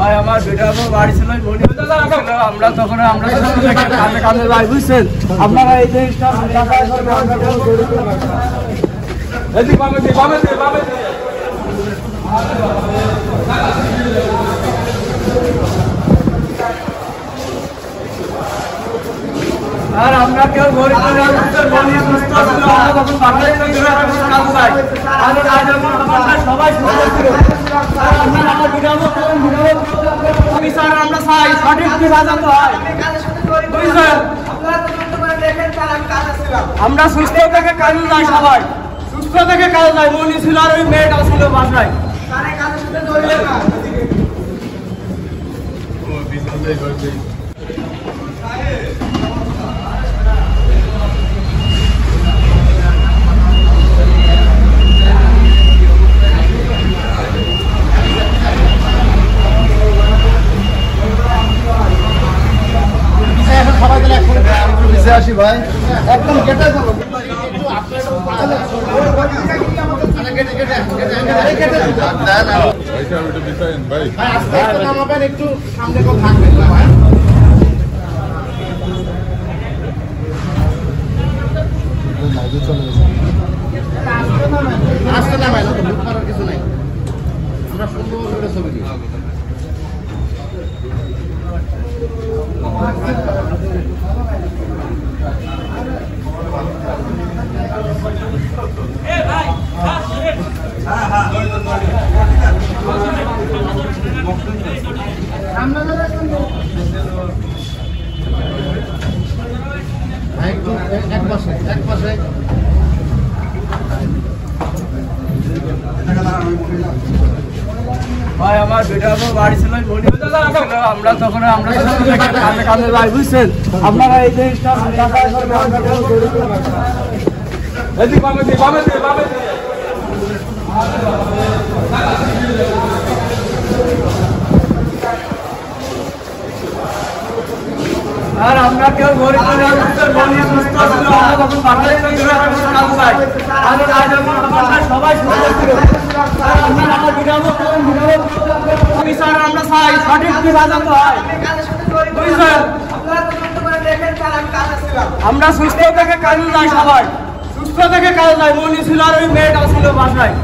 ভাই আমার বেটা বাড়ি ছিল আমরা তখন কান্দে ভাই বুঝছেন আপনারা এই জিনিসটা আর আমরা কেউ গরিব সবাই আমরা চাই সঠিক আমরা সুস্থ থেকে কাজে যাই, সবাই সুস্থ থেকে কাজে যাই। মনি ছিল আর ওই মেয়েটা ছিল বাসায়। আসি ভাই একদম কেটে যাবো একটু সামনে থাকবেন আসতে না ভাই না তো বুক করার কিছু নাই, আমরা সুন্দর করে ছবি দিই। এক পাশে ভাই আমার বেটা বাড়ি ছিল আমরা তখন কান্দে ভাই বুঝছেন আপনারা এই জিনিসটা আর আমরা কেউ গরিব সবাই আমরা চাই সঠিক আমরা সুস্থ থেকে কাজে যাই, সবাই সুস্থ থেকে কাজে যাই। মনি ছিল আর ওই মেয়েটা ছিল বাসায়।